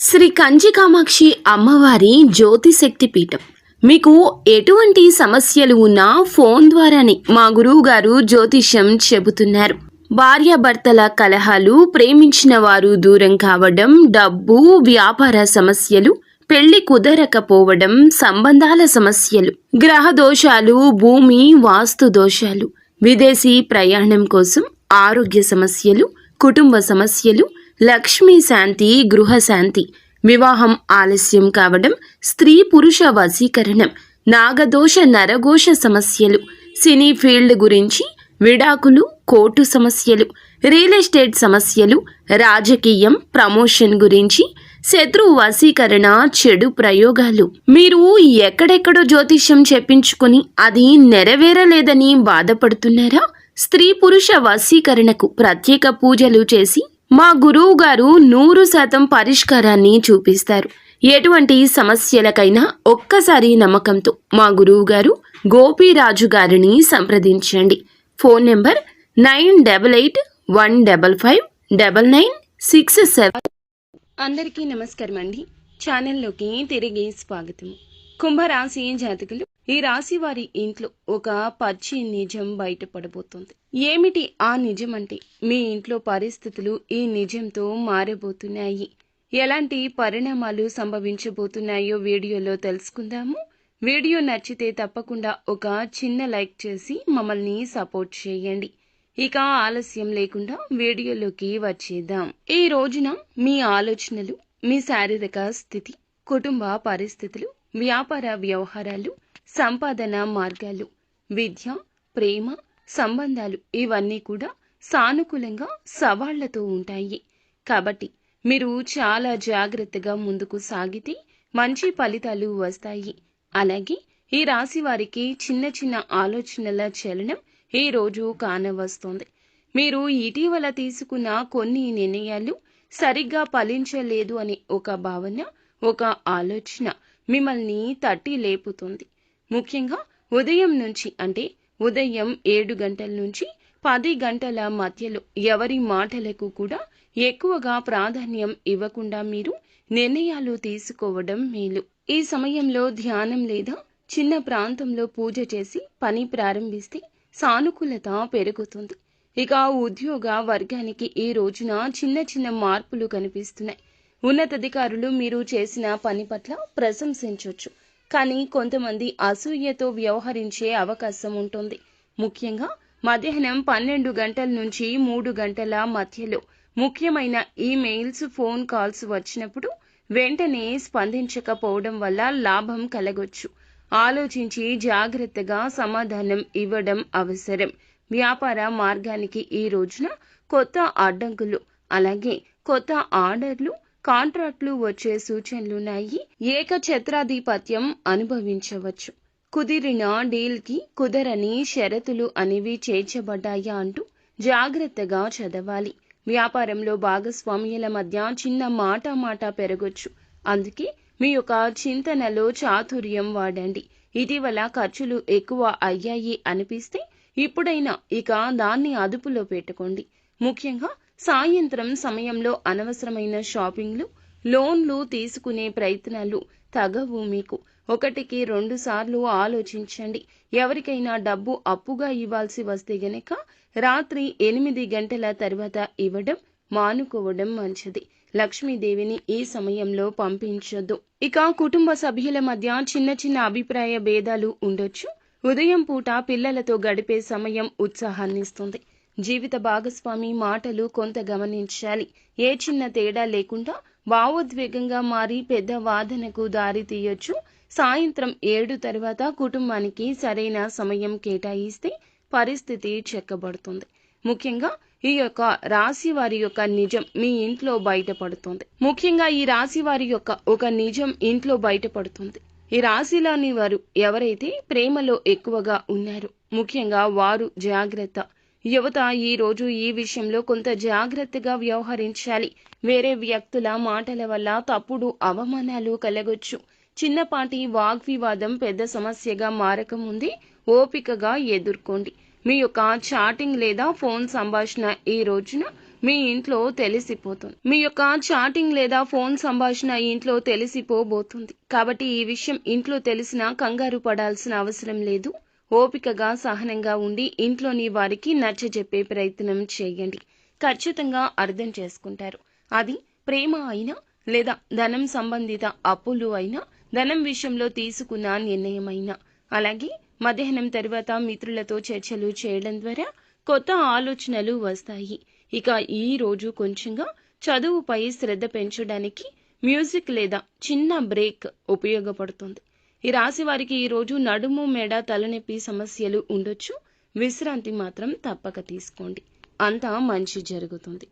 శ్రీ కంచి కామాక్షి అమ్మవారి జ్యోతిశక్తి పీఠం. మీకు ఎటువంటి సమస్యలు ఉన్నా ఫోన్ ద్వారానే మా గురువు గారు జ్యోతిష్యం చెబుతున్నారు. భార్యాభర్తల కలహాలు, ప్రేమించిన వారు దూరం కావడం, డబ్బు, వ్యాపార సమస్యలు, పెళ్లి కుదరకపోవడం, సంబంధాల సమస్యలు, గ్రహ దోషాలు, భూమి వాస్తు దోషాలు, విదేశీ ప్రయాణం కోసం, ఆరోగ్య సమస్యలు, కుటుంబ సమస్యలు, లక్ష్మీ శాంతి, గృహశాంతి, వివాహం ఆలస్యం కావడం, స్త్రీ పురుష వశీకరణం, నాగదోష నరఘోష సమస్యలు, సినీ ఫీల్డ్ గురించి, విడాకులు, కోర్టు సమస్యలు, రియల్ ఎస్టేట్ సమస్యలు, రాజకీయం, ప్రమోషన్ గురించి, శత్రు వశీకరణ, చెడు ప్రయోగాలు. మీరు ఎక్కడెక్కడో జ్యోతిష్యం చెప్పించుకుని అది నెరవేరలేదని బాధపడుతున్నారా? స్త్రీ పురుష వశీకరణకు ప్రత్యేక పూజలు చేసి మా గురువు గారు 100% పరిష్కారాన్ని చూపిస్తారు. ఎటువంటి సమస్యలకైనా ఒక్కసారి నమ్మకంతో మా గురువు గారు గోపీరాజు గారిని సంప్రదించండి. Phone number 9815559967. అందరికీ నమస్కారం అండి. ఛానల్లోకి తిరిగి స్వాగతం. కుంభరాశి జాతకులు, ఈ రాశి వారి ఇంట్లో ఒక పచ్చి నిజం బయటపడబోతోంది. ఏమిటి ఆ నిజం అంటే, మీ ఇంట్లో పరిస్థితులు ఈ నిజంతో మారబోతున్నాయి. ఎలాంటి పరిణామాలు సంభవించబోతున్నాయో వీడియోలో తెలుసుకుందాము. వీడియో నచ్చితే తప్పకుండా ఒక చిన్న లైక్ చేసి మమ్మల్ని సపోర్ట్ చేయండి. ఇక ఆలస్యం లేకుండా వీడియోలోకి వచ్చేద్దాం. ఈ రోజున మీ ఆలోచనలు, మీ శారీరక స్థితి, కుటుంబ పరిస్థితులు, వ్యాపార వ్యవహారాలు, సంపాదన మార్గాలు, విద్య, ప్రేమ, సంబంధాలు ఇవన్నీ కూడా సానుకూలంగా సవాళ్లతో ఉంటాయి. కాబట్టి మీరు చాలా జాగ్రత్తగా ముందుకు సాగితే మంచి ఫలితాలు వస్తాయి. అలాగే ఈ రాశి వారికి చిన్న చిన్న ఆలోచనల చలనం ఈ రోజు కానవస్తోంది. మీరు ఇటీవల తీసుకున్న కొన్ని నిర్ణయాలు సరిగ్గా ఫలించలేదు అనే ఒక భావన, ఒక ఆలోచన మిమ్మల్ని తట్టి లేపుతుంది. ముఖ్యంగా ఉదయం నుంచి, అంటే ఉదయం 7 గంటల నుంచి 10 గంటల మధ్యలో ఎవరి మాటలకు కూడా ఎక్కువగా ప్రాధాన్యం ఇవ్వకుండా మీరు నిర్ణయాలు తీసుకోవడం మేలు. ఈ సమయంలో ధ్యానం లేదా చిన్న ప్రాంతంలో పూజ చేసి పని ప్రారంభిస్తే సానుకూలత పెరుగుతుంది. ఇక ఉద్యోగ వర్గానికి ఈ రోజున చిన్న చిన్న మార్పులు కనిపిస్తున్నాయి. ఉన్నతాధికారులు మీరు చేసిన పని పట్ల ప్రశంసించవచ్చు, కానీ కొంతమంది అసూయతో వ్యవహరించే అవకాశం ఉంటుంది. ముఖ్యంగా మధ్యాహ్నం 12 గంటల నుంచి 3 గంటల మధ్యలో ముఖ్యమైన ఈమెయిల్స్, ఫోన్ కాల్స్ వచ్చినప్పుడు వెంటనే స్పందించకపోవడం వల్ల లాభం కలగొచ్చు. ఆలోచించి జాగ్రత్తగా సమాధానం ఇవ్వడం అవసరం. వ్యాపార మార్గానికి ఈ రోజున కొత్త అడ్డంకులు, అలాగే కొత్త ఆర్డర్లు, కాంట్రాక్టులు వచ్చే సూచనలున్నాయి. ఏకఛత్రాధిపత్యం అనుభవించవచ్చు. కుదిరిన డీల్కి కుదరని షరతులు అనేవి చేర్చబడ్డాయా అంటూ జాగ్రత్తగా చదవాలి. వ్యాపారంలో భాగస్వామ్యుల మధ్య చిన్న మాట పెరగొచ్చు. అందుకే మీ యొక్క చింతనలో చాతుర్యం వాడండి. ఇటీవల ఖర్చులు ఎక్కువ అయ్యాయి అనిపిస్తే ఇప్పుడైనా ఇక దాన్ని అదుపులో పెట్టుకోండి. ముఖ్యంగా సాయంత్రం సమయంలో అనవసరమైన షాపింగ్లు, లోన్లు తీసుకునే ప్రయత్నాలు తగవు మీకు. 1కి 2 సార్లు ఆలోచించండి. ఎవరికైనా డబ్బు అప్పుగా ఇవ్వాల్సి వస్తే గనక రాత్రి 8 గంటల తర్వాత ఇవ్వడం మానుకోవడం మంచిది. లక్ష్మీదేవిని ఈ సమయంలో పంపించొద్దు. ఇక కుటుంబ సభ్యుల మధ్య చిన్న చిన్న అభిప్రాయ భేదాలు ఉండొచ్చు. ఉదయం పూట పిల్లలతో గడిపే సమయం ఉత్సాహాన్నిస్తుంది. జీవిత భాగస్వామి మాటలు కొంత గమనించాలి. ఏ చిన్న తేడా లేకుండా భావోద్వేగంగా మారి పెద్ద వాదనకు దారి తీయొచ్చు. సాయంత్రం 7 తర్వాత కుటుంబానికి సరైన సమయం కేటాయిస్తే పరిస్థితి చెక్కబడుతుంది. ముఖ్యంగా ఈ యొక్క రాశి వారి యొక్క నిజం మీ ఇంట్లో బయటపడుతుంది. ఈ రాశిలోని వారు ఎవరైతే ప్రేమలో ఎక్కువగా ఉన్నారో ముఖ్యంగా వారు జాగ్రత్త. యువత ఈ రోజు ఈ విషయంలో కొంత జాగ్రత్తగా వ్యవహరించాలి. వేరే వ్యక్తుల మాటల వల్ల తప్పుడు అవమానాలు కలగొచ్చు. చిన్నపాటి వాగ్వివాదం పెద్ద సమస్యగా మారకముందే ఓపికగా ఎదుర్కోండి. మీ యొక్క చాటింగ్ లేదా ఫోన్ సంభాషణ ఈ రోజున మీ ఇంట్లో తెలిసిపోతుంది. మీ యొక్క చాటింగ్ లేదా ఫోన్ సంభాషణ ఇంట్లో తెలిసిపోబోతుంది. కాబట్టి ఈ విషయం ఇంట్లో తెలిసినా కంగారు పడాల్సిన అవసరం లేదు. ఓపికగా సహనంగా ఉండి ఇంట్లోని వారికి నచ్చజెప్పే ప్రయత్నం చేయండి. ఖచ్చితంగా అర్థం చేసుకుంటారు. అది ప్రేమ అయినా లేదా ధనం సంబంధిత అప్పులు అయినా, ధనం విషయంలో తీసుకున్న నిర్ణయమైనా. అలాగే మధ్యాహ్నం తర్వాత మిత్రులతో చర్చలు చేయడం ద్వారా కొత్త ఆలోచనలు వస్తాయి. ఇక ఈ రోజు కొంచెంగా చదువుపై శ్రద్ధ పెంచడానికి మ్యూజిక్ లేదా చిన్న బ్రేక్ ఉపయోగపడుతుంది. ఈ రాశి వారికి ఈ రోజు నడుము, మెడ, తలనొప్పి సమస్యలు ఉండొచ్చు. విశ్రాంతి మాత్రం తప్పక తీసుకోండి. అంతా మంచి జరుగుతుంది.